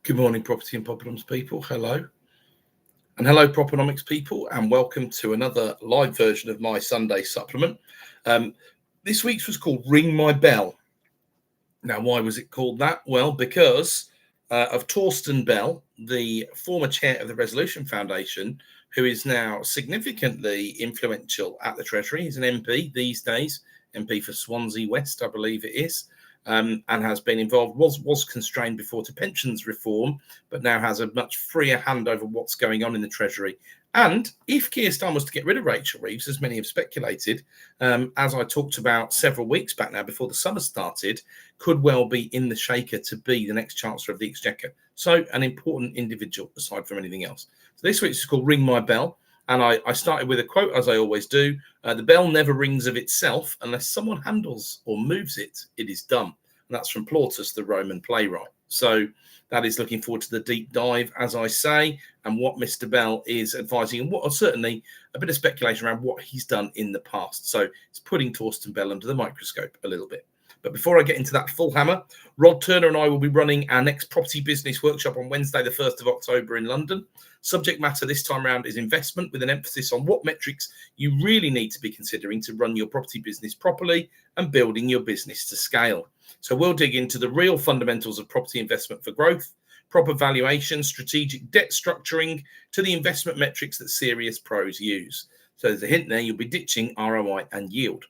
Good morning, Property and Propenomix people. Hello. And hello, Propenomix people, and welcome to another live version of my Sunday supplement. This week's was called Ring My Bell. Now, why was it called that? Well, because of Torsten Bell, the former chair of the Resolution Foundation, who is now significantly influential at the Treasury. He's an MP these days, MP for Swansea West, I believe it is. And has been involved, was constrained before to pensions reform, but now has a much freer hand over what's going on in the Treasury. And if Keir Starmer was to get rid of Rachel Reeves, as many have speculated, as I talked about several weeks back now before the summer started, could well be in the shaker to be the next Chancellor of the Exchequer. So an important individual aside from anything else. So this week's is called Ring My Bell. And I started with a quote, as I always do. The bell never rings of itself unless someone handles or moves it. It is dumb. And that's from Plautus, the Roman playwright. So that is looking forward to the deep dive, as I say, and what Mr. Bell is advising, and what are certainly a bit of speculation around what he's done in the past. So it's putting Torsten Bell under the microscope a little bit. But before I get into that full hammer, Rod Turner and I will be running our next property business workshop on Wednesday, the 1st of October in London. Subject matter this time around is investment, with an emphasis on what metrics you really need to be considering to run your property business properly and building your business to scale. So we'll dig into the real fundamentals of property investment for growth, proper valuation, strategic debt structuring, to the investment metrics that serious pros use. So there's a hint there, you'll be ditching ROI and yield.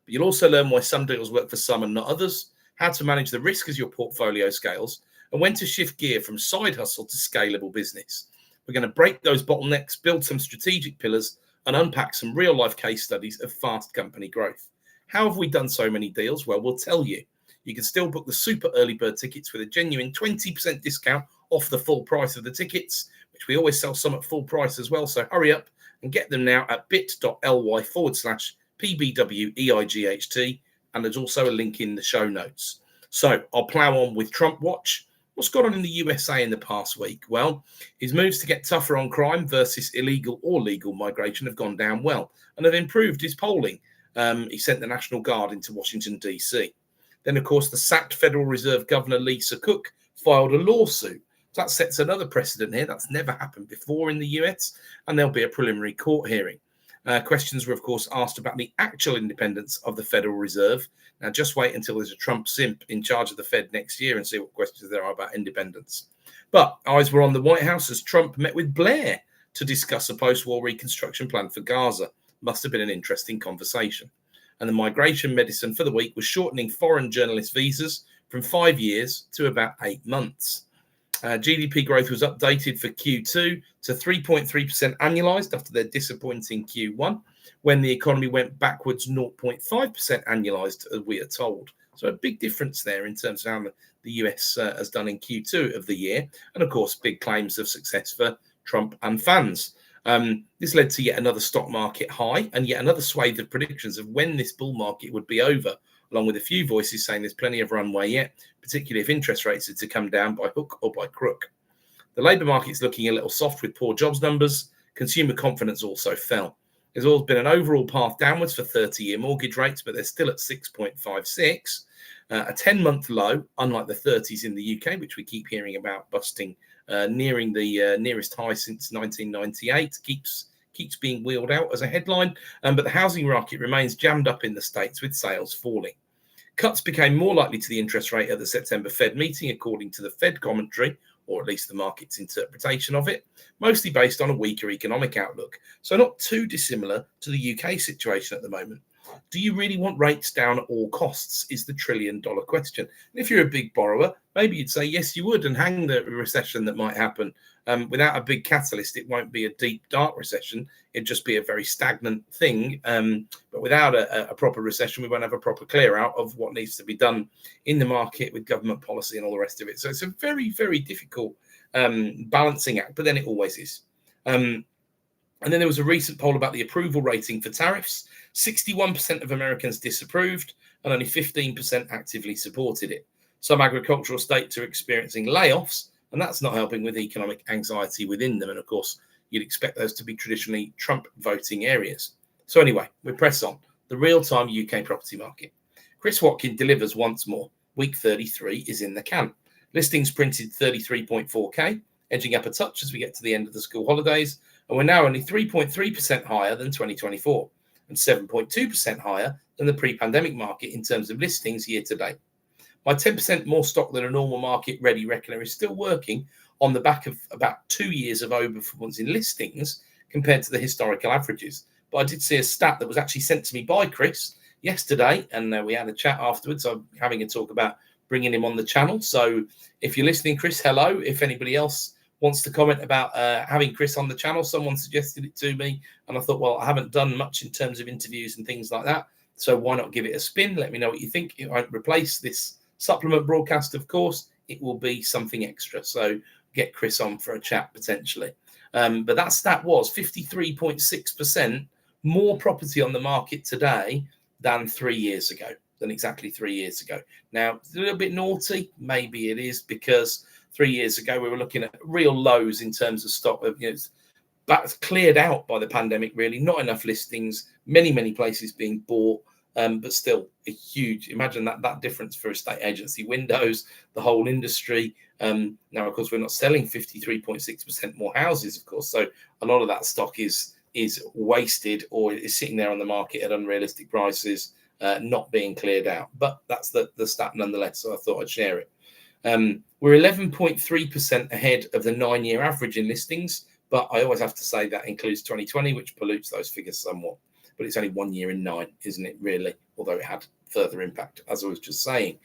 But you'll also learn why some deals work for some and not others, how to manage the risk as your portfolio scales, and when to shift gear from side hustle to scalable business. We're going to break those bottlenecks, build some strategic pillars, and unpack some real-life case studies of fast company growth. How have we done so many deals? Well, we'll tell you. You can still book the super early bird tickets with a genuine 20% discount off the full price of the tickets, which we always sell some at full price as well. So hurry up and get them now at bit.ly/PBWEIGHT. And there's also a link in the show notes. So I'll plow on with Trumpwatch. What's gone on in the USA in the past week? Well, his moves to get tougher on crime versus illegal or legal migration have gone down well and have improved his polling. He sent the National Guard into Washington, D.C. Then, of course, the sacked Federal Reserve Governor Lisa Cook filed a lawsuit. So that sets another precedent here. That's never happened before in the US, and there'll be a preliminary court hearing. Questions were, of course, asked about the actual independence of the Federal Reserve. Now, just wait until there's a Trump simp in charge of the Fed next year and see what questions there are about independence. But eyes were on the White House as Trump met with Blair to discuss a post-war reconstruction plan for Gaza. Must have been an interesting conversation. And the migration medicine for the week was shortening foreign journalist visas from 5 years to about 8 months. GDP growth was updated for Q2 to 3.3% annualized after their disappointing Q1, when the economy went backwards 0.5% annualized, as we are told. So a big difference there in terms of how the US has done in Q2 of the year. And of course, big claims of success for Trump and fans. This led to yet another stock market high and yet another swathe of predictions of when this bull market would be over, along with a few voices saying there's plenty of runway yet, particularly if interest rates are to come down by hook or by crook. The labour market's looking a little soft with poor jobs numbers. Consumer confidence also fell. There's always been an overall path downwards for 30-year mortgage rates, but they're still at 6.56, a 10-month low, unlike the 30s in the UK, which we keep hearing about busting, nearing the nearest high since 1998, keeps being wheeled out as a headline. But the housing market remains jammed up in the States with sales falling. Cuts became more likely to the interest rate at the September Fed meeting, according to the Fed commentary, or at least the market's interpretation of it, mostly based on a weaker economic outlook. So not too dissimilar to the UK situation at the moment. Do you really want rates down at all costs is the trillion-dollar question. And if you're a big borrower, maybe you'd say, yes, you would, and hang the recession that might happen. Without a big catalyst, it won't be a deep, dark recession. It'd just be a very stagnant thing. But without a proper recession, we won't have a proper clear out of what needs to be done in the market with government policy and all the rest of it. So it's a very, very difficult balancing act, but then it always is. And then there was a recent poll about the approval rating for tariffs. 61% of Americans disapproved and only 15% actively supported it. Some agricultural states are experiencing layoffs, and that's not helping with economic anxiety within them. And of course, you'd expect those to be traditionally Trump voting areas. So anyway, we press on. The real-time UK property market. Chris Watkin delivers once more. Week 33 is in the can. Listings printed 33.4k, edging up a touch as we get to the end of the school holidays, and we're now only 3.3% higher than 2024 and 7.2% higher than the pre-pandemic market in terms of listings year to date. My 10% more stock than a normal market ready reckoner is still working on the back of about 2 years of overperformance in listings compared to the historical averages. But I did see a stat that was actually sent to me by Chris yesterday, and we had a chat afterwards. I'm having a talk about bringing him on the channel. So if you're listening, Chris, hello. If anybody else wants to comment about having Chris on the channel, someone suggested it to me, and I thought, well, I haven't done much in terms of interviews and things like that, so why not give it a spin? Let me know what you think. It won't replace this supplement broadcast, of course. It will be something extra. So get Chris on for a chat potentially. But that stat was 53.6% more property on the market today than 3 years ago, than exactly 3 years ago. Now, it's a little bit naughty. Maybe it is because 3 years ago we were looking at real lows in terms of stock. That's cleared out by the pandemic, really. Not enough listings, many places being bought. But still a huge, imagine that difference for estate agency windows, the whole industry. Now, of course, we're not selling 53.6% more houses, of course. So a lot of that stock is wasted or is sitting there on the market at unrealistic prices, not being cleared out. But that's the stat nonetheless. So I thought I'd share it. We're 11.3% ahead of the 9-year average in listings. But I always have to say that includes 2020, which pollutes those figures somewhat. But it's only 1 year in 9, isn't it, really? Although it had further impact, as I was just saying.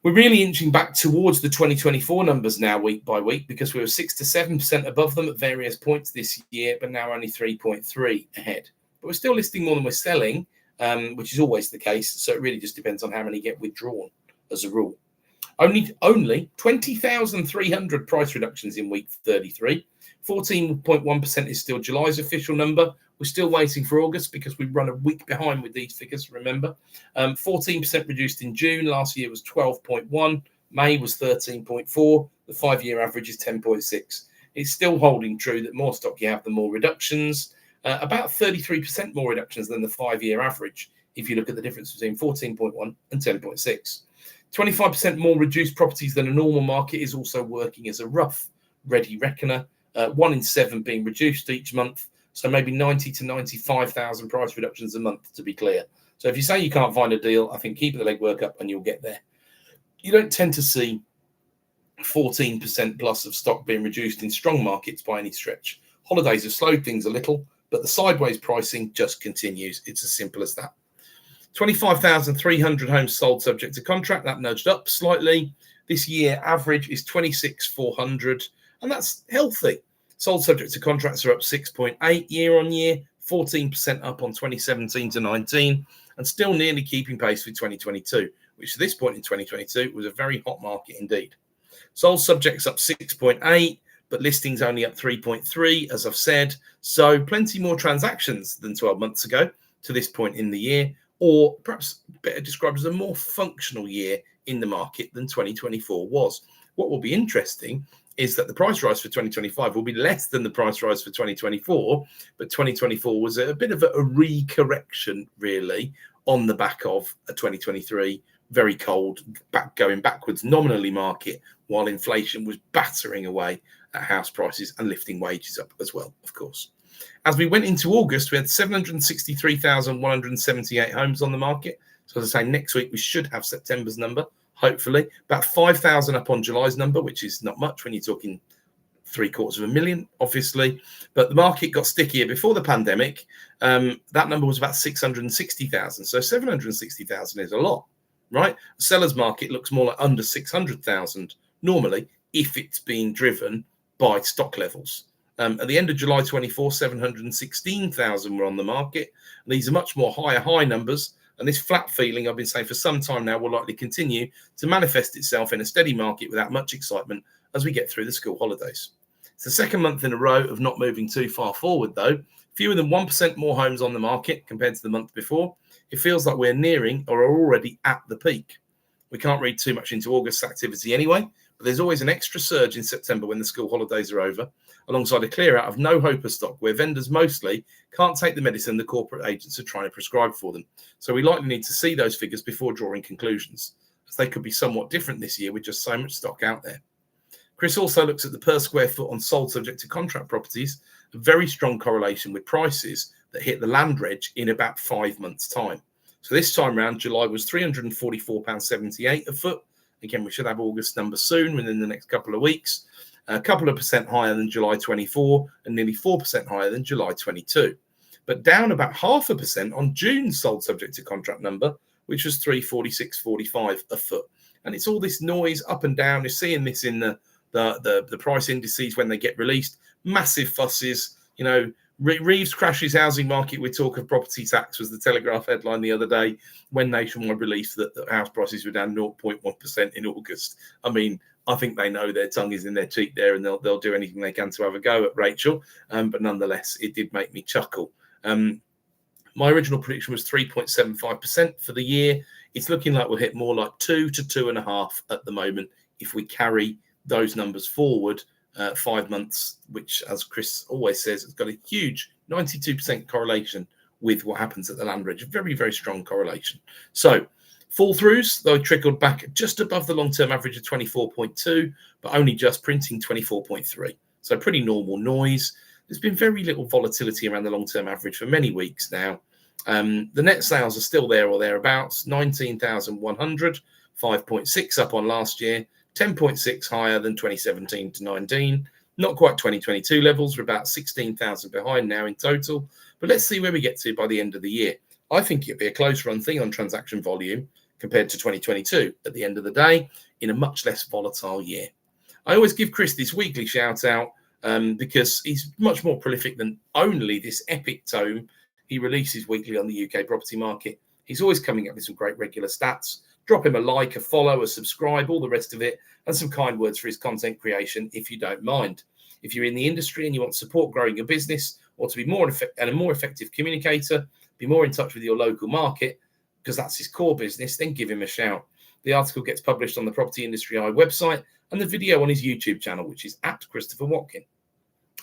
We're really inching back towards the 2024 numbers now, week by week, because we were 6 to 7% above them at various points this year, but now only 3.3 ahead. But we're still listing more than we're selling, which is always the case. So it really just depends on how many get withdrawn, as a rule. Only 20,300 price reductions in week 33. 14.1% is still July's official number. We're still waiting for August because we run a week behind with these figures, remember. 14% reduced in June. Last year was 12.1. May was 13.4. The 5-year average is 10.6. It's still holding true that more stock you have, the more reductions. About 33% more reductions than the 5-year average if you look at the difference between 14.1 and 10.6. 25% more reduced properties than a normal market is also working as a rough ready reckoner. 1 in 7 being reduced each month. So maybe 90 to 95,000 price reductions a month, to be clear. So if you say you can't find a deal, I think keep the legwork up and you'll get there. You don't tend to see 14% plus of stock being reduced in strong markets by any stretch. Holidays have slowed things a little, but the sideways pricing just continues. It's as simple as that. 25,300 homes sold subject to contract. That nudged up slightly. This year average is 26,400, and that's healthy. Sold subject to contracts are up 6.8 year on year, 14% up on 2017 to 19, and still nearly keeping pace with 2022, which at this point in 2022 was a very hot market indeed. Sold subjects up 6.8, but listings only up 3.3, as I've said. So plenty more transactions than 12 months ago to this point in the year, or perhaps better described as a more functional year in the market than 2024 was. What will be interesting is that the price rise for 2025 will be less than the price rise for 2024, but 2024 was a bit of a recorrection, really, on the back of a 2023 very cold, going backwards nominally market, while inflation was battering away at house prices and lifting wages up as well, of course. As we went into August, we had 763,178 homes on the market. So as I say, next week we should have September's number. Hopefully, about 5,000 up on July's number, which is not much when you're talking 750,000, obviously. But the market got stickier before the pandemic. That number was about 660,000. So 760,000 is a lot, right? The seller's market looks more like under 600,000 normally if it's being driven by stock levels. At the end of July 24, 716,000 were on the market. And these are much more high numbers. And this flat feeling I've been saying for some time now will likely continue to manifest itself in a steady market without much excitement as we get through the school holidays. It's the second month in a row of not moving too far forward, though. Fewer than 1% more homes on the market compared to the month before. It feels like we're nearing or are already at the peak. We can't read too much into August activity anyway, but there's always an extra surge in September when the school holidays are over, alongside a clear out of no-hoper stock where vendors mostly can't take the medicine the corporate agents are trying to prescribe for them. So we likely need to see those figures before drawing conclusions. As they could be somewhat different this year with just so much stock out there. Chris also looks at the per square foot on sold subject to contract properties, a very strong correlation with prices that hit the land reg in about 5 months' time. So this time round, July was £344.78 a foot. Again, we should have August numbers soon, within the next couple of weeks. A couple of percent higher than July 24 and nearly 4% higher than July 22. But down about 0.5% on June's sold subject to contract number, which was 346.45 a foot. And it's all this noise up and down. You're seeing this in the price indices when they get released. Massive fusses. You know, Reeves crashes housing market with talk of property tax was the Telegraph headline the other day when Nationwide released that house prices were down 0.1% in August. I mean, I think they know their tongue is in their cheek there, and they'll do anything they can to have a go at Rachel. But nonetheless, it did make me chuckle. My original prediction was 3.75% for the year. It's looking like we'll hit more like 2 to 2.5 at the moment if we carry those numbers forward 5 months, which, as Chris always says, has got a huge 92% correlation with what happens at the land reg. Very, very strong correlation. So fall throughs, though, trickled back just above the long-term average of 24.2, but only just printing 24.3. So pretty normal noise. There's been very little volatility around the long-term average for many weeks now. The net sales are still there or thereabouts, 19,100, 5.6 up on last year, 10.6 higher than 2017 to 19. Not quite 2022 levels. We're about 16,000 behind now in total. But let's see where we get to by the end of the year. I think it'll be a close run thing on transaction volume compared to 2022 at the end of the day in a much less volatile year. I always give Chris this weekly shout out because he's much more prolific than only this epic tome he releases weekly on the UK property market. He's always coming up with some great regular stats. Drop him a like, a follow, a subscribe, all the rest of it, and some kind words for his content creation if you don't mind. If you're in the industry and you want support growing your business or to be more and a more effective communicator, be more in touch with your local market, because that's his core business, then give him a shout. The article gets published on the Property Industry Eye website and the video on his YouTube channel, which is @ChristopherWatkin.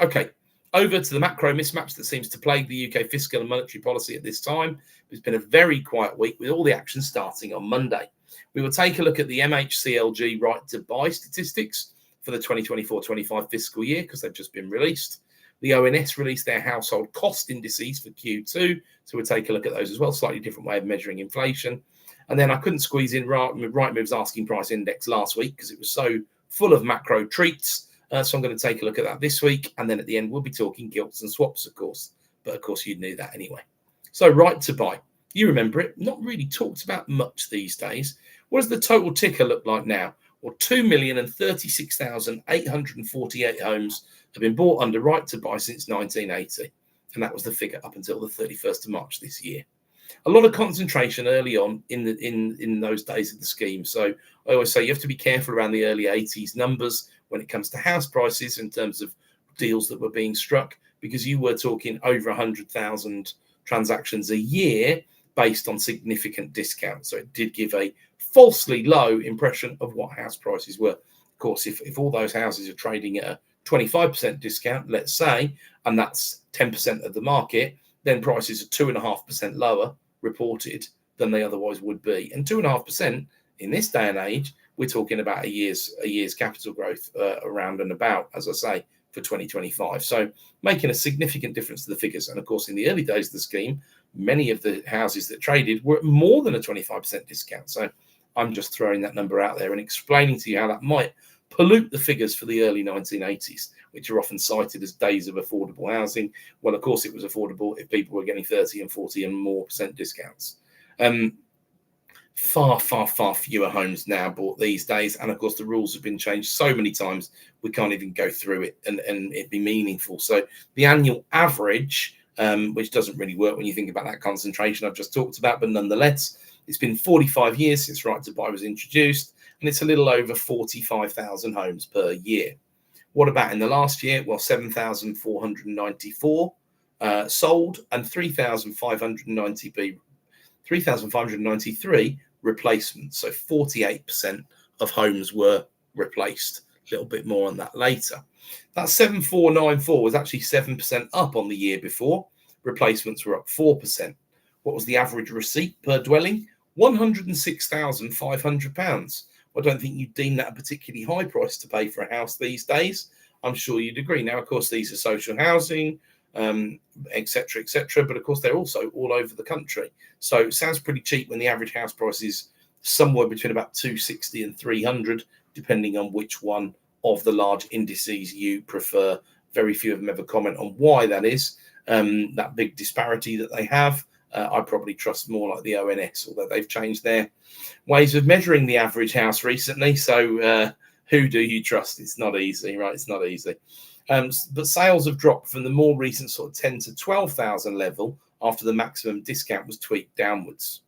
Okay, over to the macro mismatch that seems to plague the UK fiscal and monetary policy at this time. It's been a very quiet week with all the action starting on Monday. We will take a look at the MHCLG right to buy statistics for the 2024-25 fiscal year because they've just been released. The ONS released their household cost indices for Q2, so we'll take a look at those as well. Slightly different way of measuring inflation. And then I couldn't squeeze in Rightmove's asking price index last week because it was so full of macro treats. So I'm going to take a look at that this week. And then at the end, we'll be talking gilts and swaps, of course. But of course, you knew that anyway. So right to buy. You remember it. Not really talked about much these days. What does the total ticker look like now? Well, 2,036,848 homes have been bought under right to buy since 1980. And that was the figure up until the 31st of March this year. A lot of concentration early on in those days of the scheme. So I always say you have to be careful around the early 80s numbers when it comes to house prices in terms of deals that were being struck, because you were talking over 100,000 transactions a year based on significant discounts. So it did give a falsely low impression of what house prices were. Of course, if all those houses are trading at a 25% discount, let's say, and that's 10% of the market, then prices are 2.5% lower reported than they otherwise would be. And 2.5% in this day and age, we're talking about a year's capital growth around and about, as I say, for 2025. So making a significant difference to the figures. And of course, in the early days of the scheme, many of the houses that traded were more than a 25% discount. So I'm just throwing that number out there and explaining to you how that might pollute the figures for the early 1980s, which are often cited as days of affordable housing. Well, of course, it was affordable if people were getting 30 and 40 and more % discounts. Far fewer homes now bought these days. And of course, the rules have been changed so many times, we can't even go through it and it'd be meaningful. So the annual average, which doesn't really work when you think about that concentration I've just talked about, but nonetheless, it's been 45 years since Right to Buy was introduced, and it's a little over 45,000 homes per year. What about in the last year? Well, 7,494 sold and 3,593 replacements. So 48% of homes were replaced. A little bit more on that later. That 7,494 was actually 7% up on the year before. Replacements were up 4%. What was the average receipt per dwelling? £106,500. I don't think you'd deem that a particularly high price to pay for a house these days. I'm sure you'd agree. Now, of course, these are social housing, etc., etc. But of course, they're also all over the country. So it sounds pretty cheap when the average house price is somewhere between about 260 and 300, depending on which one of the large indices you prefer. Very few of them ever comment on why that is. That big disparity that they have. I probably trust more like the ONS, although they've changed their ways of measuring the average house recently. So who do you trust? It's not easy, right? It's not easy. But sales have dropped from the more recent sort of 10 to 12,000 level after the maximum discount was tweaked downwards.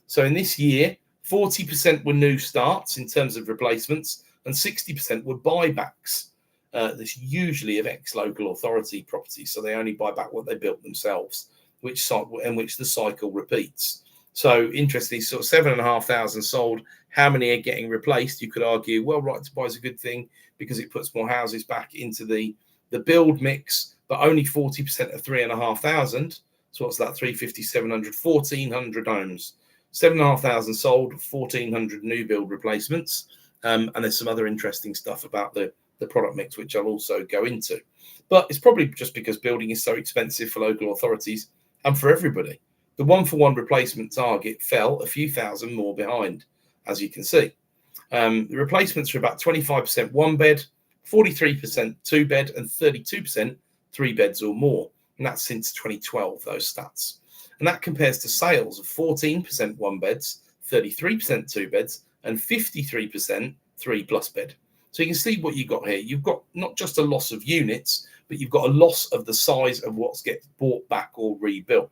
So in this year, 40% were new starts in terms of replacements and 60% were buybacks. This usually of ex-local authority properties, so they only buy back what they built themselves, which the cycle repeats. So interestingly, sort of 7,500 sold. How many are getting replaced? You could argue, well, right to buy is a good thing because it puts more houses back into the build mix, but only 40% of 3,500. So what's that? 350, 700, 1,400 homes. 7,500 sold, 1,400 new build replacements. And there's some other interesting stuff about the product mix, which I'll also go into. But it's probably just because building is so expensive for local authorities and for everybody. The 1-for-1 replacement target fell a few thousand more behind, as you can see. The replacements are about 25% one bed, 43% two bed, and 32% three beds or more. And that's since 2012, those stats. And that compares to sales of 14% one beds, 33% two beds, and 53% 3+ bed. So you can see what you've got here. You've got not just a loss of units, but you've got a loss of the size of what gets bought back or rebuilt.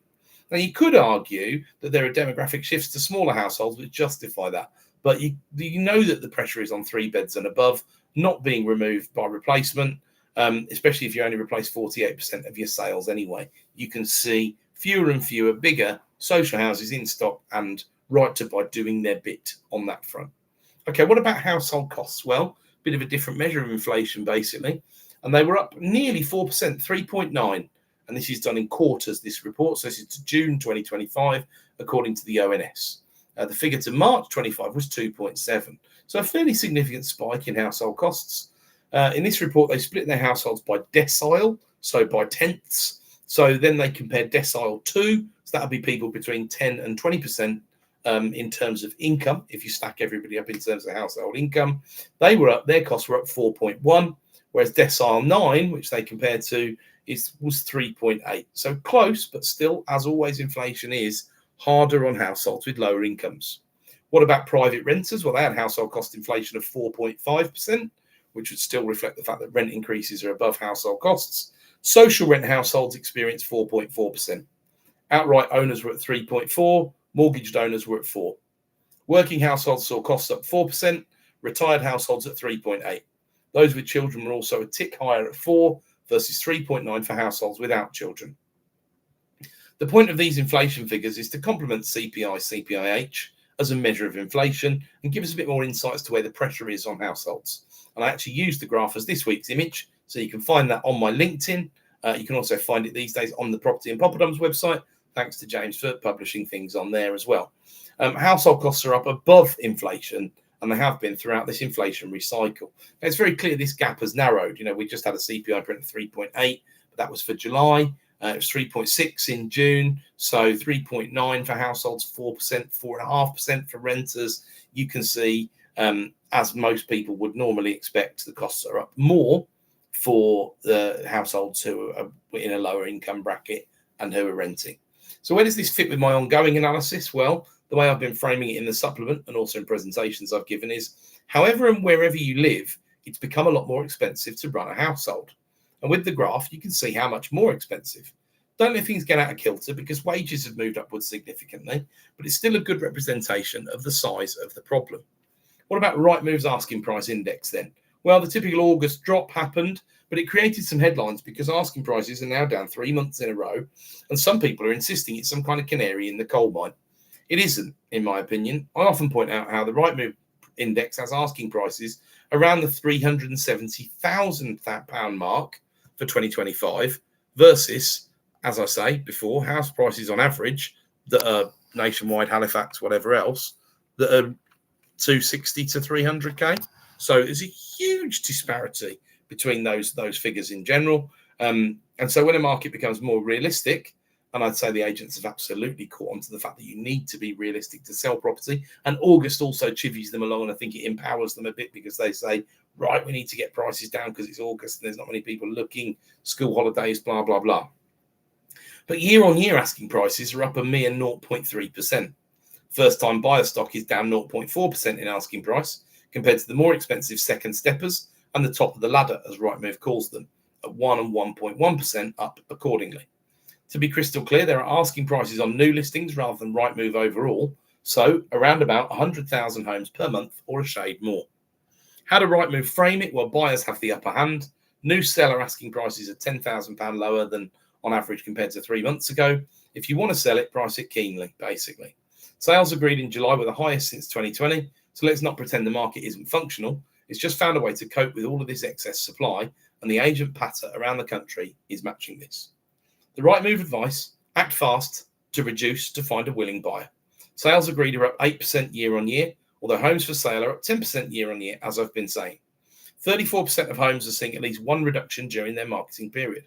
Now, you could argue that there are demographic shifts to smaller households which justify that. But you know that the pressure is on 3 beds and above, not being removed by replacement, especially if you only replace 48% of your sales anyway. You can see fewer and fewer bigger social houses in stock and right to buy doing their bit on that front. Okay, what about household costs? Well, a bit of a different measure of inflation, basically. And they were up nearly 4%, 3.9%. And this is done in quarters, this report. So this is to June 2025, according to the ONS. The figure to March 25 was 2.7. So a fairly significant spike in household costs. In this report, they split their households by decile, so by tenths. So then they compared decile 2. So that would be people between 10 and 20% in terms of income. If you stack everybody up in terms of household income, they were up. Their costs were up 4.1, whereas decile 9, which they compared to, was 3.8. So close, but still, as always, inflation is harder on households with lower incomes. What about private renters? Well, they had household cost inflation of 4.5%, which would still reflect the fact that rent increases are above household costs. Social rent households experienced 4.4%. Outright owners were at 3.4%. Mortgaged owners were at 4%. Working households saw costs up 4%. Retired households at 3.8%. Those with children were also a tick higher at 4% versus 3.9% for households without children. The point of these inflation figures is to complement CPI, CPIH as a measure of inflation and give us a bit more insight as to where the pressure is on households. And I actually used the graph as this week's image, so you can find that on my LinkedIn. You can also find it these days on the Property and Propenomix website, thanks to James for publishing things on there as well. Household costs are up above inflation, and they have been throughout this inflationary cycle. Now, it's very clear this gap has narrowed. You know, we just had a CPI print of 3.8, but that was for July. It was 3.6 in June, so 3.9 for households, 4%, 4.5% for renters. You can see, as most people would normally expect, the costs are up more for the households who are in a lower income bracket and who are renting. So where does this fit with my ongoing analysis? Well, the way I've been framing it in the supplement and also in presentations I've given is, however and wherever you live, it's become a lot more expensive to run a household. And with the graph, you can see how much more expensive. Don't let things get out of kilter because wages have moved upwards significantly, but it's still a good representation of the size of the problem. What about Rightmove's asking price index then? Well, the typical August drop happened, but it created some headlines because asking prices are now down 3 months in a row, and some people are insisting it's some kind of canary in the coal mine. It isn't, in my opinion. I often point out how the Rightmove index has asking prices around the £370,000 mark for 2025 versus, as I say before, house prices on average that are Nationwide, Halifax, whatever else, that are 260 to 300k. So there's a huge disparity between those figures in general. And so when a market becomes more realistic, and I'd say the agents have absolutely caught on to the fact that you need to be realistic to sell property. And August also chivies them along, and I think it empowers them a bit because they say, right, we need to get prices down because it's August and there's not many people looking, school holidays, blah, blah, blah. But year on year asking prices are up a mere 0.3%. First time buyer stock is down 0.4% in asking price compared to the more expensive second steppers and the top of the ladder, as Rightmove calls them, at 1 and 1.1% up accordingly. To be crystal clear, there are asking prices on new listings rather than Rightmove overall, so around about 100,000 homes per month or a shade more. How do Rightmove frame it? Well, buyers have the upper hand. New seller asking prices are £10,000 lower than on average compared to 3 months ago. If you want to sell it, price it keenly, basically. Sales agreed in July were the highest since 2020, so let's not pretend the market isn't functional. It's just found a way to cope with all of this excess supply, and the agent patter around the country is matching this. The Rightmove advice: act fast to reduce to find a willing buyer. Sales agreed are up 8% year on year, although homes for sale are up 10% year on year, as I've been saying. 34% of homes are seeing at least one reduction during their marketing period.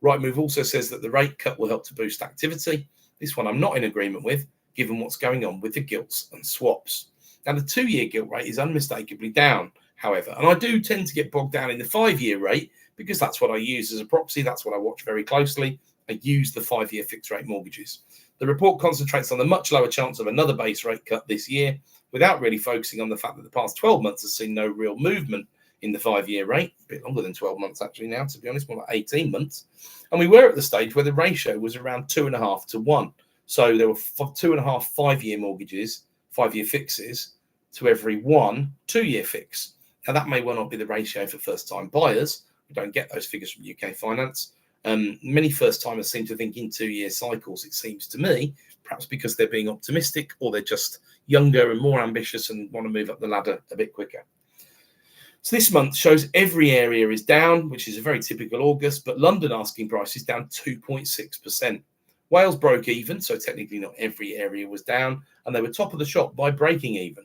Rightmove also says that the rate cut will help to boost activity. This one I'm not in agreement with, given what's going on with the gilts and swaps. Now, the 2-year gilt rate is unmistakably down, however, and I do tend to get bogged down in the 5-year rate because that's what I use as a proxy. That's what I watch very closely. I use the 5-year fixed rate mortgages. The report concentrates on the much lower chance of another base rate cut this year, without really focusing on the fact that the past 12 months has seen no real movement in the 5-year rate, a bit longer than 12 months actually now, to be honest, more like 18 months. And we were at the stage where the ratio was around 2.5 to 1. So there were 2.5 5-year mortgages, 5-year fixes, to every 1 2-year fix. Now, that may well not be the ratio for first-time buyers. We don't get those figures from UK Finance. Many first-timers seem to think in 2-year cycles, it seems to me, perhaps because they're being optimistic or they're just younger and more ambitious and want to move up the ladder a bit quicker. So this month shows every area is down, which is a very typical August, but London asking price is down 2.6%. Wales broke even, so technically not every area was down, and they were top of the shop by breaking even.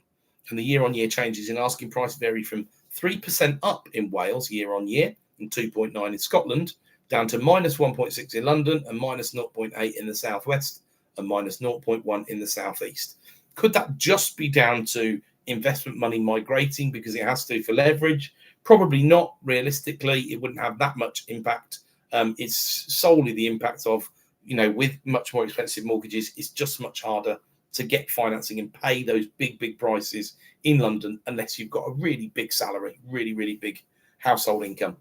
And the year-on-year changes in asking price vary from 3% up in Wales year-on-year and 2.9 in Scotland, down to minus 1.6 in London and minus 0.8 in the southwest and minus 0.1 in the southeast. Could that just be down to investment money migrating because it has to for leverage? Probably not. Realistically, it wouldn't have that much impact. It's solely the impact of, with much more expensive mortgages, it's just much harder to get financing and pay those big prices in London unless you've got a really big salary, really big household income.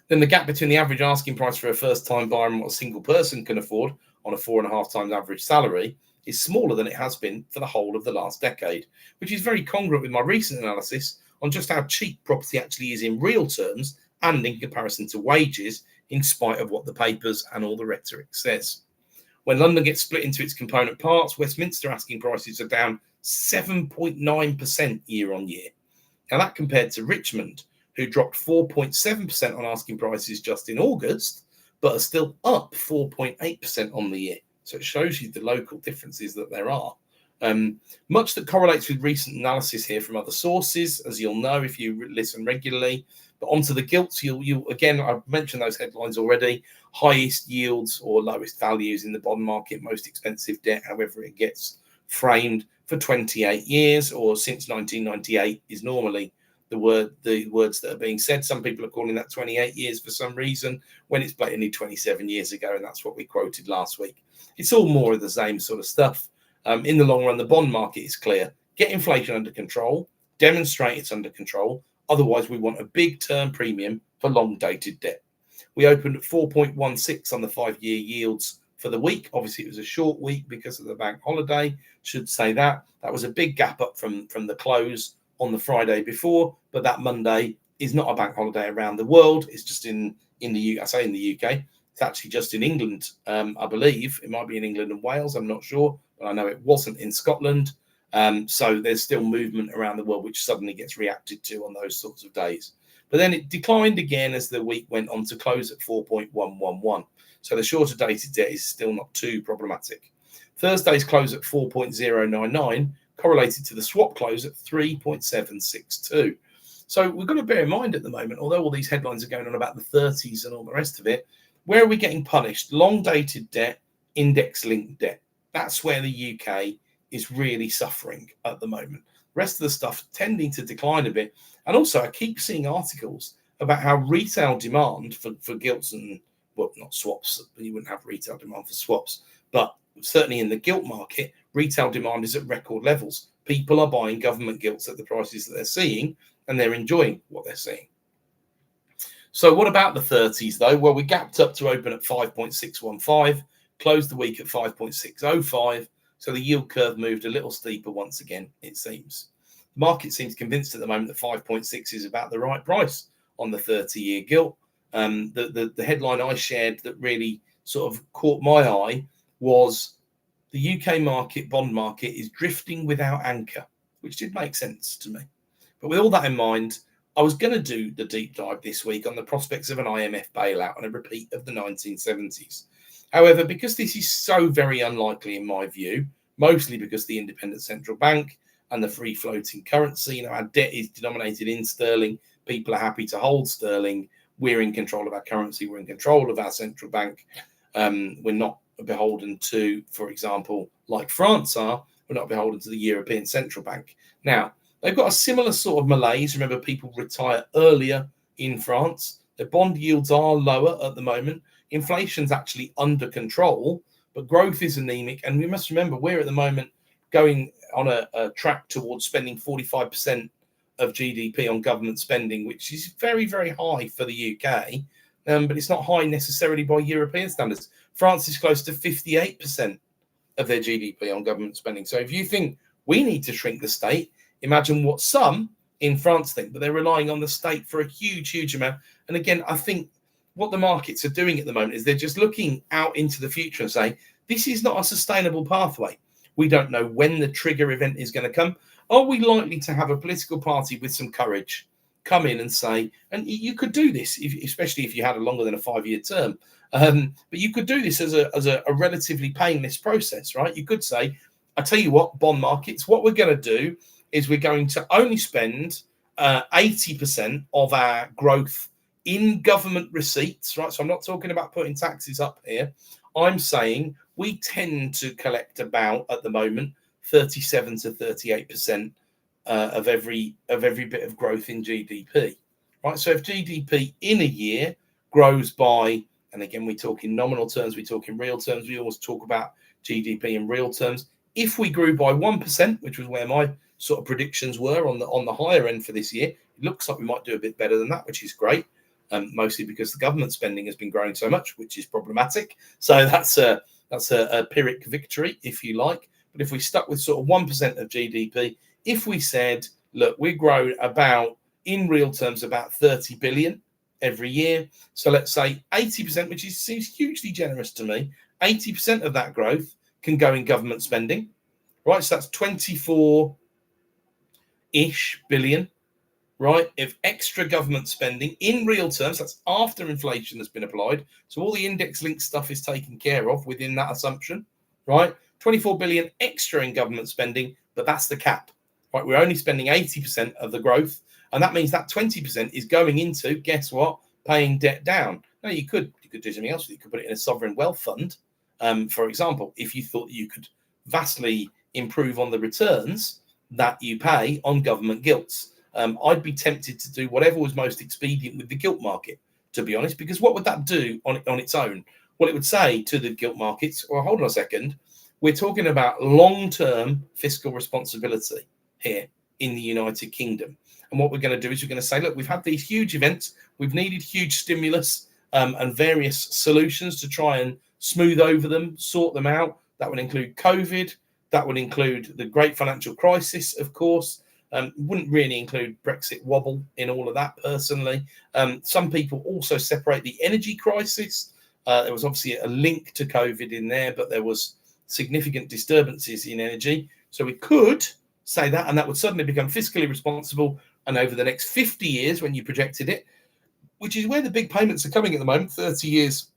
Then the gap between the average asking price for a first-time buyer and what a single person can afford on a 4.5 times average salary is smaller than it has been for the whole of the last decade, which is very congruent with my recent analysis on just how cheap property actually is in real terms and in comparison to wages, in spite of what the papers and all the rhetoric says. When London gets split into its component parts, Westminster asking prices are down 7.9% year on year. Now, that compared to Richmond, who dropped 4.7% on asking prices just in August, but are still up 4.8% on the year. So it shows you the local differences that there are. Much that correlates with recent analysis here from other sources, as you'll know if you listen regularly. But onto the gilts, you'll again, I've mentioned those headlines already. Highest yields or lowest values in the bond market, most expensive debt, however it gets framed, for 28 years or since 1998 is normally the words that are being said. Some people are calling that 28 years for some reason, when it's blatantly 27 years ago, and that's what we quoted last week. It's all more of the same sort of stuff. In the long run, the bond market is clear. Get inflation under control, demonstrate it's under control. Otherwise, we want a big term premium for long-dated debt. We opened at 4.16 on the 5-year yields for the week. Obviously, it was a short week because of the bank holiday. Should say that. That was a big gap up from the close on the Friday before, but that Monday is not a bank holiday around the world. It's just in the UK. I say in the UK. It's actually just in England, I believe. It might be in England and Wales. I'm not sure, but I know it wasn't in Scotland. So there's still movement around the world, which suddenly gets reacted to on those sorts of days. But then it declined again as the week went on to close at 4.111. So the shorter dated debt is still not too problematic. Thursday's close at 4.099 correlated to the swap close at 3.762. So we've got to bear in mind at the moment, although all these headlines are going on about the 30s and all the rest of it, where are we getting punished? Long-dated debt, index-linked debt. That's where the UK is really suffering at the moment. The rest of the stuff tending to decline a bit. And also, I keep seeing articles about how retail demand for gilts and, well, not swaps, you wouldn't have retail demand for swaps, but certainly in the gilt market, retail demand is at record levels. People are buying government gilts at the prices that they're seeing, and they're enjoying what they're seeing. So what about the 30s, though? Well, we gapped up to open at 5.615, closed the week at 5.605, so the yield curve moved a little steeper once again, it seems. The market seems convinced at the moment that 5.6 is about the right price on the 30-year gilt. The headline I shared that really sort of caught my eye was the UK market, bond market, is drifting without anchor, which did make sense to me. But with all that in mind, I was going to do the deep dive this week on the prospects of an IMF bailout and a repeat of the 1970s. However, because this is so very unlikely in my view, mostly because the independent central bank and the free floating currency, our debt is denominated in sterling, people are happy to hold sterling, we're in control of our currency, we're in control of our central bank, we're not beholden to, for example, like France are, we're not beholden to the European Central Bank. Now, they've got a similar sort of malaise. Remember, people retire earlier in France. The bond yields are lower at the moment. Inflation's actually under control, but growth is anemic. And we must remember, we're at the moment going on a track towards spending 45% of GDP on government spending, which is very, very high for the UK, but it's not high necessarily by European standards. France is close to 58% of their GDP on government spending. So if you think we need to shrink the state, imagine what some in France think, but they're relying on the state for a huge, huge amount. And again, I think what the markets are doing at the moment is they're just looking out into the future and saying, this is not a sustainable pathway. We don't know when the trigger event is going to come. Are we likely to have a political party with some courage come in and say, and you could do this, especially if you had a longer than a 5-year term, but you could do this as a relatively painless process, right? You could say, I tell you what, bond markets, what we're going to do is we're going to only spend 80% of our growth in government receipts, right? So I'm not talking about putting taxes up here. I'm saying we tend to collect about, at the moment, 37 to 38% of every bit of growth in GDP, right? So if GDP in a year grows by, and again, we talk in nominal terms, we talk in real terms, we always talk about GDP in real terms. If we grew by 1%, which was where my sort of predictions were on the higher end for this year, it looks like we might do a bit better than that, which is great. Mostly because the government spending has been growing so much, which is problematic. So that's a Pyrrhic victory, if you like. But if we stuck with sort of 1% of GDP, if we said, look, we grow about, in real terms, about 30 billion every year. So let's say 80%, which seems hugely generous to me, 80% of that growth can go in government spending, right? So that's 24-ish billion. Right, if extra government spending in real terms, that's after inflation has been applied. So all the index-linked stuff is taken care of within that assumption, right? 24 billion extra in government spending, but that's the cap, right? We're only spending 80% of the growth, and that means that 20% is going into, guess what, paying debt down. Now you could do something else. You could put it in a sovereign wealth fund, for example, if you thought you could vastly improve on the returns that you pay on government gilts. I'd be tempted to do whatever was most expedient with the gilt market, to be honest, because what would that do on its own? Well, it would say to the gilt markets, well, hold on a second, we're talking about long-term fiscal responsibility here in the United Kingdom. And what we're going to do is we're going to say, look, we've had these huge events, we've needed huge stimulus and various solutions to try and smooth over them, sort them out. That would include COVID, that would include the great financial crisis, of course. Wouldn't really include Brexit wobble in all of that personally. Some people also separate the energy crisis. There was obviously a link to COVID in there, but there was significant disturbances in energy. So we could say that, and that would suddenly become fiscally responsible. And over the next 50 years, when you projected it, which is where the big payments are coming at the moment, 30 years,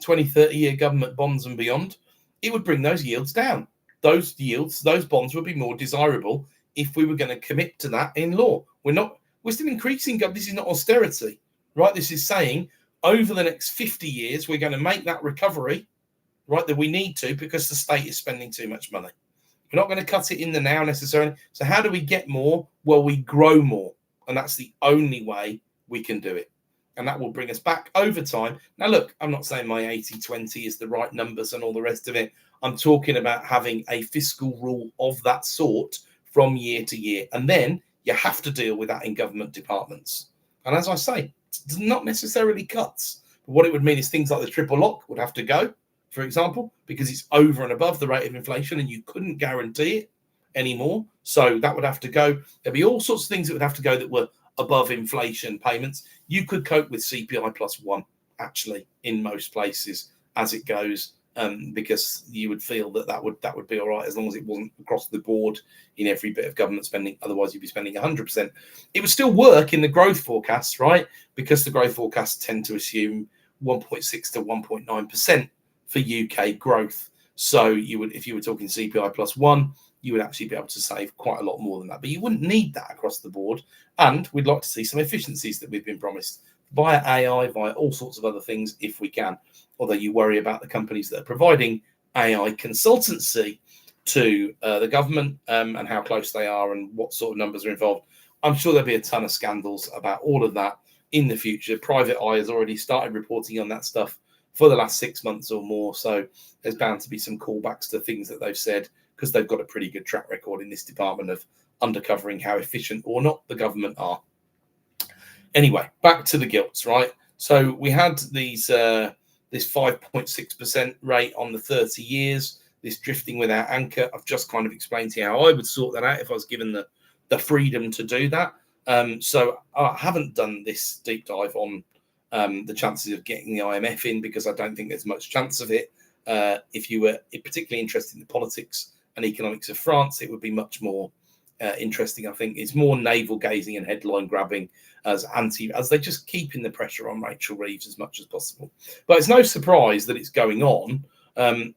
20, 30-year government bonds and beyond, it would bring those yields down. Those yields, those bonds would be more desirable if we were going to commit to that in law. We're still increasing. This is not austerity, right? This is saying over the next 50 years, we're going to make that recovery, right, that we need to, because the state is spending too much money. We're not going to cut it in the now necessarily. So how do we get more? Well, we grow more. And that's the only way we can do it. And that will bring us back over time. Now, look, I'm not saying my 80-20 is the right numbers and all the rest of it. I'm talking about having a fiscal rule of that sort from year to year. And then you have to deal with that in government departments. And as I say, it's not necessarily cuts. But what it would mean is things like the triple lock would have to go, for example, because it's over and above the rate of inflation and you couldn't guarantee it anymore. So that would have to go. There'd be all sorts of things that would have to go that were above inflation payments. You could cope with CPI +1, actually, in most places as it goes, because you would feel that would be all right as long as it wasn't across the board in every bit of government spending. Otherwise, you'd be spending 100%. It would still work in the growth forecasts, right? Because the growth forecasts tend to assume 1.6 to 1.9% for UK growth. So if you were talking CPI +1, you would actually be able to save quite a lot more than that. But you wouldn't need that across the board. And we'd like to see some efficiencies that we've been promised via AI, via all sorts of other things if we can. Although you worry about the companies that are providing AI consultancy to the government, and how close they are and what sort of numbers are involved. I'm sure there'll be a ton of scandals about all of that in the future. Private Eye has already started reporting on that stuff for the last 6 months or more. So there's bound to be some callbacks to things that they've said, because they've got a pretty good track record in this department of undercovering how efficient or not the government are. Anyway, back to the gilts, right? So we had these this 5.6% rate on the 30 years, this drifting without anchor. I've just kind of explained to you how I would sort that out if I was given the freedom to do that. So I haven't done this deep dive on the chances of getting the IMF in, because I don't think there's much chance of it. If you were particularly interested in the politics and economics of France, it would be much more interesting. I think it's more navel gazing and headline grabbing as they just keeping the pressure on Rachel Reeves as much as possible. But it's no surprise that it's going on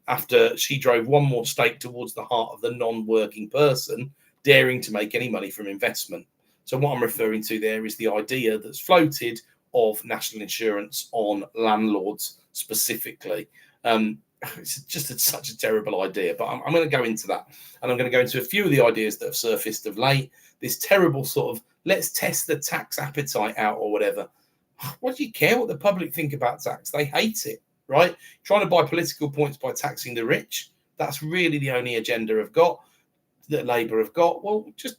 after she drove one more stake towards the heart of the non-working person daring to make any money from investment. So what I'm referring to there is the idea that's floated of national insurance on landlords specifically. It's just such a terrible idea, but I'm going to go into that, and I'm going to go into a few of the ideas that have surfaced of late. This terrible sort of let's test the tax appetite out or whatever. What do you care what the public think about tax? They hate it, right? Trying to buy political points by taxing the rich. That's really the only agenda that Labour have got. Well, just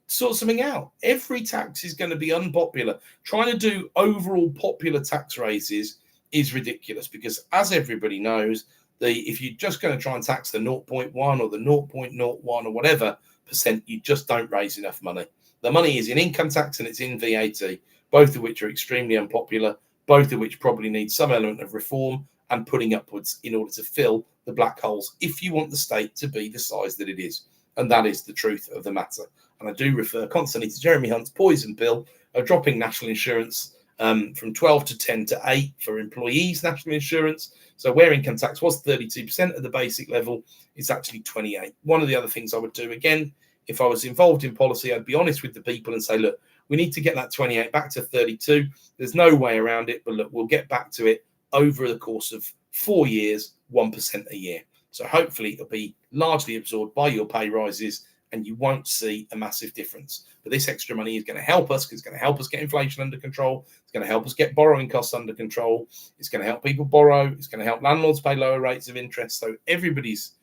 sort something out. Every tax is going to be unpopular. Trying to do overall popular tax raises is ridiculous, because as everybody knows, if you're just going to try and tax the 0.1 or the 0.01 or whatever percent, you just don't raise enough money. The money is in income tax and it's in VAT, both of which are extremely unpopular, both of which probably need some element of reform and putting upwards in order to fill the black holes if you want the state to be the size that it is. And that is the truth of the matter. And I do refer constantly to Jeremy Hunt's poison pill of dropping national insurance from 12 to 10 to 8 for employees' national insurance. So where income tax was 32% at the basic level, it's actually 28. One of the other things I would do, again, if I was involved in policy, I'd be honest with the people and say, look, we need to get that 28 back to 32. There's no way around it, but look, we'll get back to it over the course of 4 years, 1% a year. So hopefully it'll be largely absorbed by your pay rises and you won't see a massive difference. But this extra money is going to help us, because it's going to help us get inflation under control. It's going to help us get borrowing costs under control. It's going to help people borrow. It's going to help landlords pay lower rates of interest. So everybody's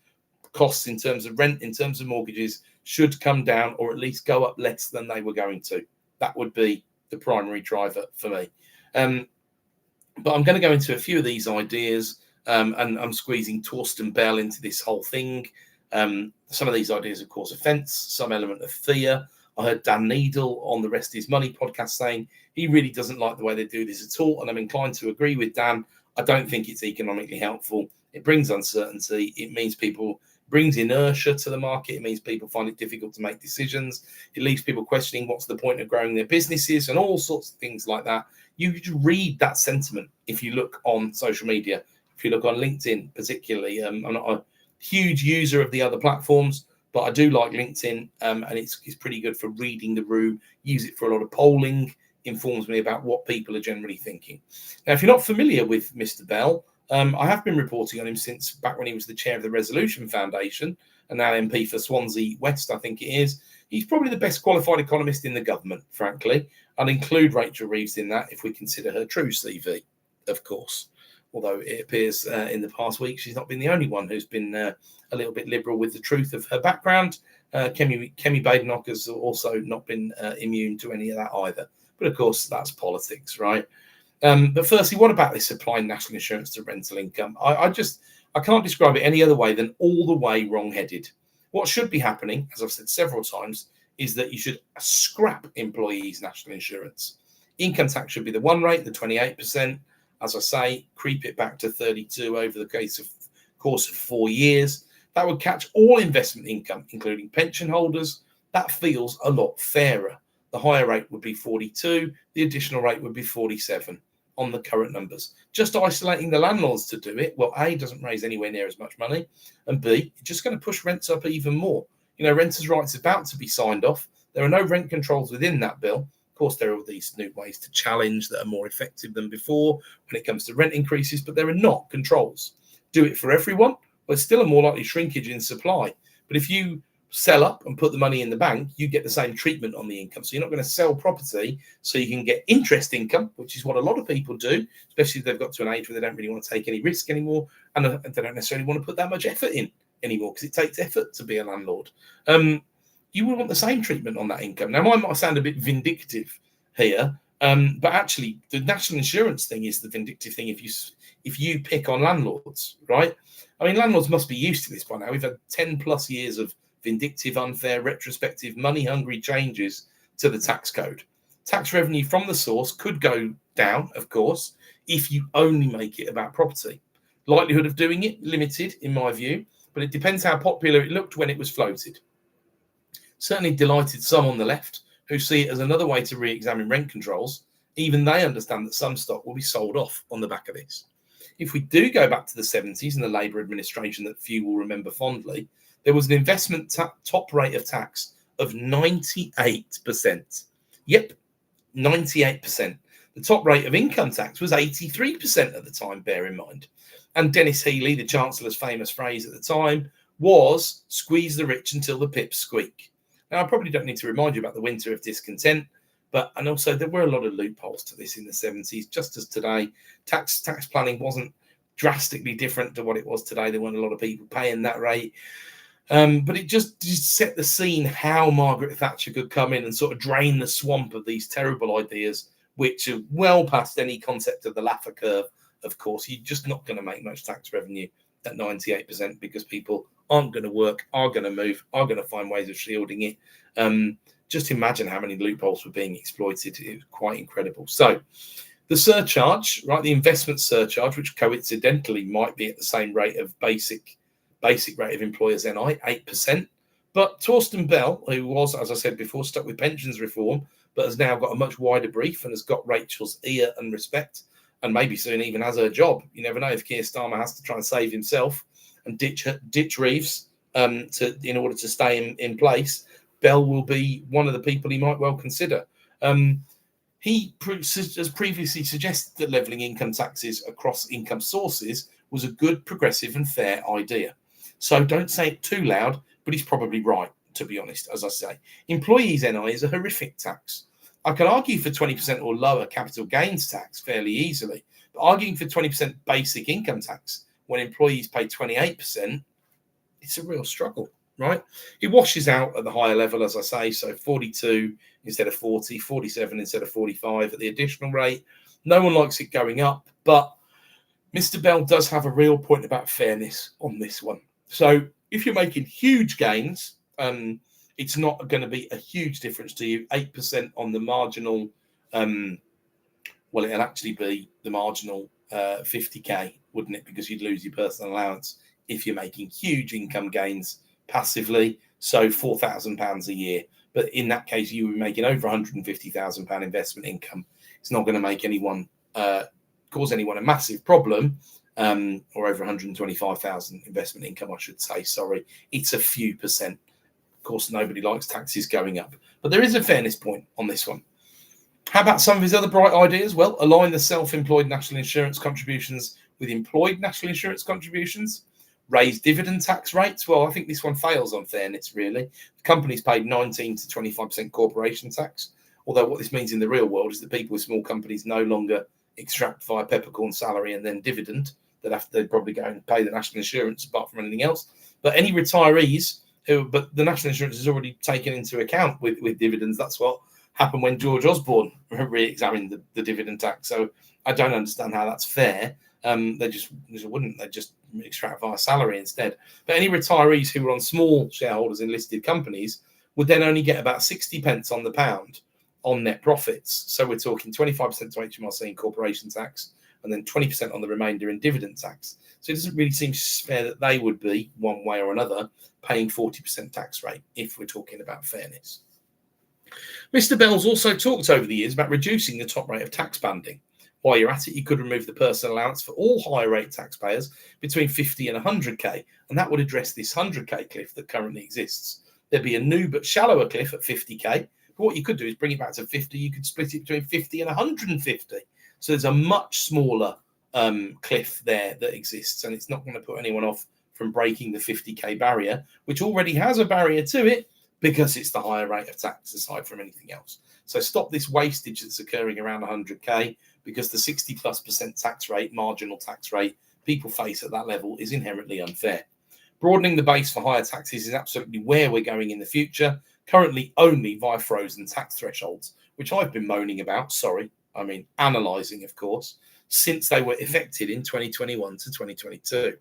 costs in terms of rent, in terms of mortgages, should come down, or at least go up less than they were going to. That would be the primary driver for me. But I'm going to go into a few of these ideas, and I'm squeezing Torsten Bell into this whole thing. Some of these ideas, of course, offence, some element of fear. I heard Dan Needle on the Rest Is Money podcast saying he really doesn't like the way they do this at all, and I'm inclined to agree with Dan. I don't think it's economically helpful. It brings uncertainty. It means brings inertia to the market. It means people find it difficult to make decisions. It leaves people questioning what's the point of growing their businesses and all sorts of things like that. You could read that sentiment if you look on social media, if you look on LinkedIn particularly. I'm not huge user of the other platforms, but I do like LinkedIn, and it's pretty good for reading the room. Use it for a lot of polling, informs me about what people are generally thinking. Now, if you're not familiar with Mr. Bell, I have been reporting on him since back when he was the chair of the Resolution Foundation and now MP for Swansea West, I think it is. He's probably the best qualified economist in the government, frankly. I'd include Rachel Reeves in that if we consider her true CV, of course. Although it appears in the past week she's not been the only one who's been a little bit liberal with the truth of her background. Kemi Badenoch has also not been immune to any of that either. But of course, that's politics, right? But firstly, what about this applying national insurance to rental income? I can't describe it any other way than all the way wrong-headed. What should be happening, as I've said several times, is that you should scrap employees' national insurance. Income tax should be the one rate, the 28%. As I say, creep it back to 32 over the course of 4 years. That would catch all investment income, including pension holders. That feels a lot fairer. The higher rate would be 42. The additional rate would be 47 on the current numbers. Just isolating the landlords to do it, well, A, doesn't raise anywhere near as much money, and B, it's just going to push rents up even more. You know, renters' rights are about to be signed off. There are no rent controls within that bill. Of course, there are all these new ways to challenge that are more effective than before when it comes to rent increases, but there are not controls. Do it for everyone? Well, it's still a more likely shrinkage in supply. But if you sell up and put the money in the bank, you get the same treatment on the income. So you're not going to sell property so you can get interest income, which is what a lot of people do, especially if they've got to an age where they don't really want to take any risk anymore, and they don't necessarily want to put that much effort in anymore because it takes effort to be a landlord. You will want the same treatment on that income. Now, mine might sound a bit vindictive here, but actually the national insurance thing is the vindictive thing if you pick on landlords, right? I mean, landlords must be used to this by now. We've had 10 plus years of vindictive, unfair, retrospective, money-hungry changes to the tax code. Tax revenue from the source could go down, of course, if you only make it about property. Likelihood of doing it, limited, in my view, but it depends how popular it looked when it was floated. Certainly delighted some on the left who see it as another way to re-examine rent controls. Even they understand that some stock will be sold off on the back of this. If we do go back to the 70s and the Labour administration that few will remember fondly, there was an investment top rate of tax of 98%. Yep, 98%. The top rate of income tax was 83% at the time, bear in mind. And Dennis Healey, the Chancellor's famous phrase at the time, was squeeze the rich until the pips squeak. Now, I probably don't need to remind you about the winter of discontent, and also there were a lot of loopholes to this in the 70s, just as today. Tax planning wasn't drastically different to what it was today. There weren't a lot of people paying that rate. But it just set the scene how Margaret Thatcher could come in and sort of drain the swamp of these terrible ideas, which are well past any concept of the Laffer curve. Of course, you're just not going to make much tax revenue at 98% because people aren't going to work, are going to move, are going to find ways of shielding it. Just imagine how many loopholes were being exploited. It was quite incredible. So the surcharge, right, the investment surcharge, which coincidentally might be at the same rate of basic rate of employers' NI, 8%. But Torsten Bell, who was, as I said before, stuck with pensions reform, but has now got a much wider brief and has got Rachel's ear and respect, and maybe soon even has her job. You never know if Keir Starmer has to try and save himself and ditch Reeves in order to stay in place. Bell will be one of the people he might well consider. He has previously suggested that levelling income taxes across income sources was a good, progressive and fair idea. So don't say it too loud, but he's probably right, to be honest, as I say. Employees' NI is a horrific tax. I can argue for 20% or lower capital gains tax fairly easily, but arguing for 20% basic income tax when employees pay 28%, it's a real struggle, right? It washes out at the higher level, as I say, so 42 instead of 40, 47 instead of 45 at the additional rate. No one likes it going up, but Mr. Bell does have a real point about fairness on this one. So if you're making huge gains, it's not going to be a huge difference to you. 8% on the marginal, well, it'll actually be the marginal 50k, wouldn't it? Because you'd lose your personal allowance if you're making huge income gains passively. So £4,000 a year. But in that case, you were making over £150,000 investment income. It's not going to make anyone cause anyone a massive problem. or over 125,000 investment income, I should say. Sorry, it's a few percent. Of course, nobody likes taxes going up, but there is a fairness point on this one. How about some of his other bright ideas? Well, align the self-employed national insurance contributions with employed national insurance contributions. Raise dividend tax rates. Well, I think this one fails on fairness, really. Companies paid 19 to 25% corporation tax, although what this means in the real world is that people with small companies no longer extract via peppercorn salary and then dividend. They'd probably go and pay the national insurance apart from anything else. But any retirees but the national insurance is already taken into account with dividends. That's what happened when George Osborne re-examined the dividend tax. So I don't understand how that's fair. They just wouldn't. They just extract via salary instead. But any retirees who were on small shareholders in listed companies would then only get about 60 pence on the pound on net profits. So we're talking 25% to HMRC in corporation tax, and then 20% on the remainder in dividend tax. So it doesn't really seem fair that they would be, one way or another, paying 40% tax rate if we're talking about fairness. Mr. Bell's also talked over the years about reducing the top rate of tax banding. While you're at it, you could remove the personal allowance for all higher rate taxpayers between 50 and 100k, and that would address this 100k cliff that currently exists. There'd be a new but shallower cliff at 50k, but what you could do is bring it back to 50. You could split it between 50 and 150. So there's a much smaller cliff there that exists, and it's not going to put anyone off from breaking the 50k barrier, which already has a barrier to it because it's the higher rate of tax aside from anything else. So stop this wastage that's occurring around 100k, because the 60+% tax rate, marginal tax rate, people face at that level is inherently unfair. Broadening the base for higher taxes is absolutely where we're going in the future, currently only via frozen tax thresholds, which I've been moaning about, analysing, of course, since they were effected in 2021 to 2022.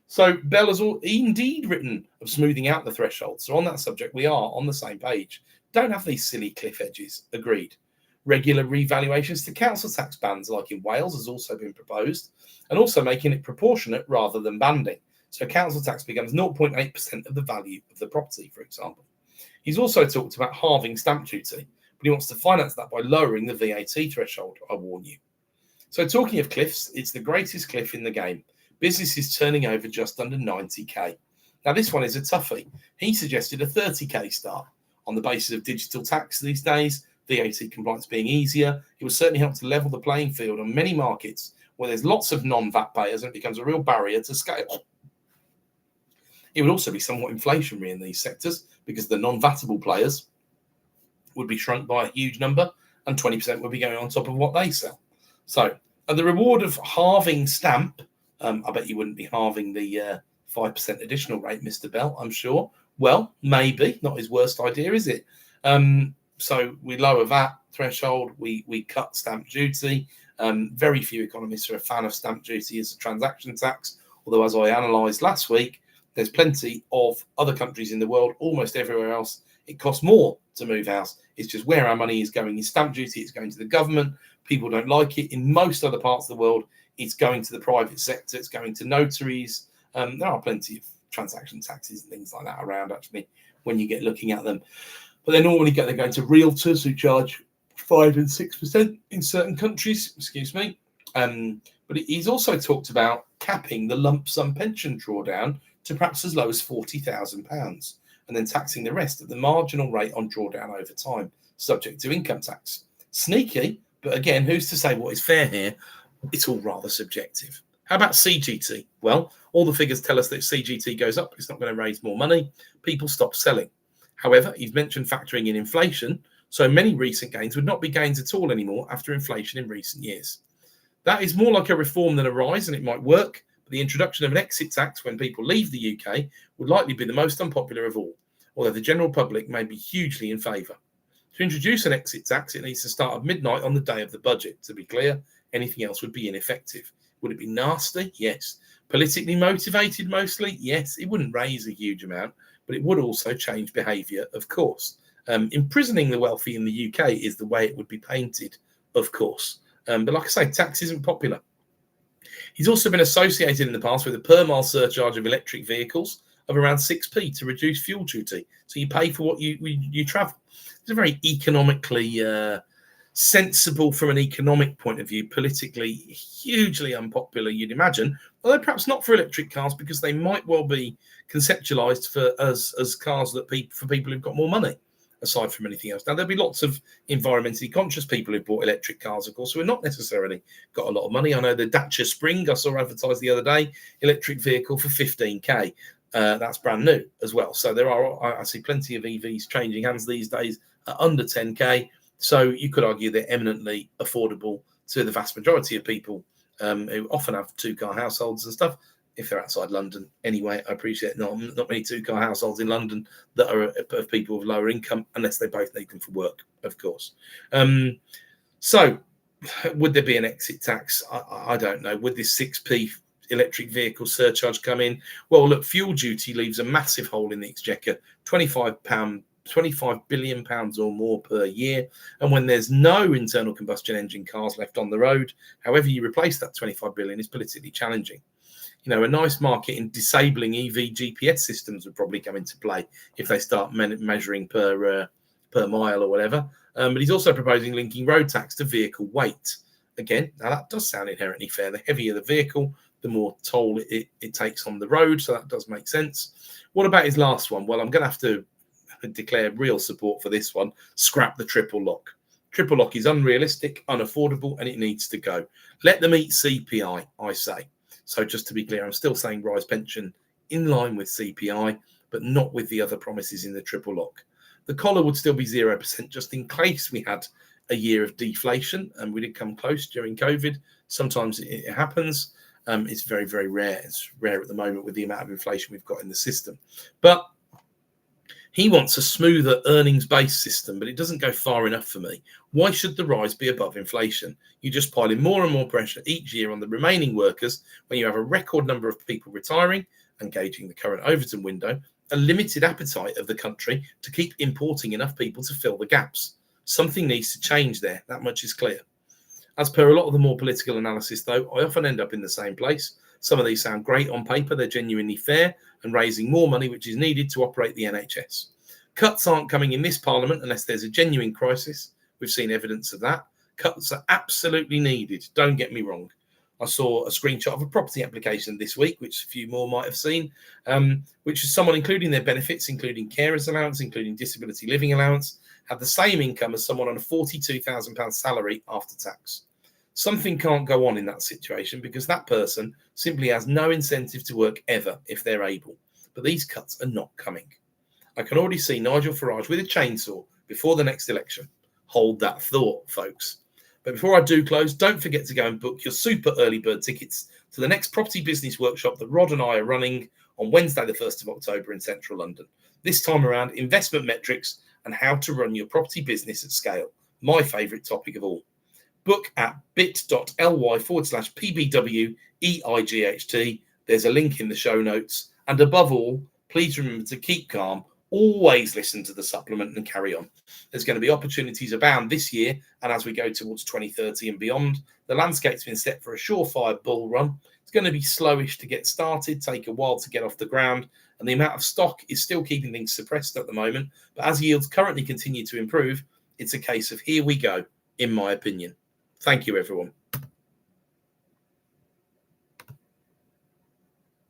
So Bell has indeed written of smoothing out the threshold. So on that subject, we are on the same page. Don't have these silly cliff edges. Agreed. Regular revaluations to council tax bands, like in Wales, has also been proposed, and also making it proportionate rather than banding. So council tax becomes 0.8% of the value of the property, for example. He's also talked about halving stamp duty, but he wants to finance that by lowering the VAT threshold, I warn you. So talking of cliffs, it's the greatest cliff in the game. Business is turning over just under 90k. Now, this one is a toughie. He suggested a 30k start on the basis of digital tax these days, VAT compliance being easier. It would certainly help to level the playing field on many markets where there's lots of non-VAT payers, and it becomes a real barrier to scale. It would also be somewhat inflationary in these sectors because the non-VATable players would be shrunk by a huge number, and 20% would be going on top of what they sell. So, and the reward of halving stamp, I bet you wouldn't be halving the 5% additional rate, Mr. Bell, I'm sure. Well, maybe, not his worst idea, is it? So we lower VAT threshold, we cut stamp duty. Very few economists are a fan of stamp duty as a transaction tax, although as I analysed last week, there's plenty of other countries in the world, almost everywhere else, it costs more to move house. It's just where our money is going is stamp duty, it's going to the government. People don't like it. In most other parts of the world, it's going to the private sector, it's going to notaries. There are plenty of transaction taxes and things like that around, actually, when you get looking at them. But they're normally going to realtors who charge 5 and 6% in certain countries, But he's also talked about capping the lump sum pension drawdown to perhaps as low as £40,000 and then taxing the rest at the marginal rate on drawdown over time, subject to income tax. Sneaky, but again, who's to say what is fair here? It's all rather subjective. How about CGT? Well, all the figures tell us that if CGT goes up, it's not going to raise more money. People stop selling. However, he's mentioned factoring in inflation, so many recent gains would not be gains at all anymore after inflation in recent years. That is more like a reform than a rise, and it might work, but the introduction of an exit tax when people leave the UK would likely be the most unpopular of all, although the general public may be hugely in favour. To introduce an exit tax, it needs to start at midnight on the day of the budget. To be clear, anything else would be ineffective. Would it be nasty? Yes. Politically motivated mostly? Yes. It wouldn't raise a huge amount, but it would also change behaviour, of course. Imprisoning the wealthy in the UK is the way it would be painted, of course. But like I say, tax isn't popular. He's also been associated in the past with a per mile surcharge of electric vehicles of around 6p to reduce fuel duty. So you pay for what you travel. It's a very economically sensible from an economic point of view, politically hugely unpopular, you'd imagine, although perhaps not for electric cars, because they might well be conceptualized for as cars that for people who've got more money, aside from anything else. Now, there'll be lots of environmentally conscious people who bought electric cars, of course, who are not necessarily got a lot of money. I know the Dacia Spring, I saw advertised the other day, electric vehicle for 15k. That's brand new as well. So I see plenty of EVs changing hands these days at under 10k. So you could argue they're eminently affordable to the vast majority of people who often have two-car households and stuff, if they're outside London. Anyway, I appreciate not many two-car households in London that are of people with lower income, unless they both need them for work, of course. So would there be an exit tax? I don't know. Would this 6p electric vehicle surcharge come in? Well, look, fuel duty leaves a massive hole in the exchequer, £25 billion or more per year. And when there's no internal combustion engine cars left on the road, however you replace that 25 billion is politically challenging. You know, a nice market in disabling EV GPS systems would probably come into play if they start measuring per mile or whatever. But he's also proposing linking road tax to vehicle weight. Again, now that does sound inherently fair. The heavier the vehicle, the more toll it takes on the road. So that does make sense. What about his last one? Well, I'm going to have to declare real support for this one. Scrap the triple lock. Triple lock is unrealistic, unaffordable, and it needs to go. Let them eat CPI, I say. So just to be clear, I'm still saying rise pension in line with CPI, but not with the other promises in the triple lock. The collar would still be 0% just in case we had a year of deflation, and we did come close during COVID. Sometimes it happens. It's very, very rare. It's rare at the moment with the amount of inflation we've got in the system. But he wants a smoother earnings-based system, but it doesn't go far enough for me. Why should the rise be above inflation? You just pile in more and more pressure each year on the remaining workers when you have a record number of people retiring, engaging the current Overton window, a limited appetite of the country to keep importing enough people to fill the gaps. Something needs to change there. That much is clear. As per a lot of the more political analysis, though, I often end up in the same place. Some of these sound great on paper. They're genuinely fair and raising more money, which is needed to operate the NHS. Cuts aren't coming in this parliament unless there's a genuine crisis. We've seen evidence of that. Cuts are absolutely needed. Don't get me wrong. I saw a screenshot of a property application this week, which a few more might have seen, which is someone including their benefits, including carers allowance, including disability living allowance, had the same income as someone on a £42,000 salary after tax. Something can't go on in that situation because that person simply has no incentive to work ever if they're able. But these cuts are not coming. I can already see Nigel Farage with a chainsaw before the next election. Hold that thought, folks. But before I do close, don't forget to go and book your super early bird tickets to the next property business workshop that Rod and I are running on Wednesday, the 1st of October in central London. This time around, investment metrics and how to run your property business at scale. My favourite topic of all. Book at bit.ly/PBWEIGHT. There's a link in the show notes. And above all, please remember to keep calm. Always listen to the supplement and carry on. There's going to be opportunities abound this year, and as we go towards 2030 and beyond, the landscape's been set for a surefire bull run. It's going to be slowish to get started, take a while to get off the ground, and the amount of stock is still keeping things suppressed at the moment. But as yields currently continue to improve, it's a case of here we go, in my opinion. Thank you, everyone.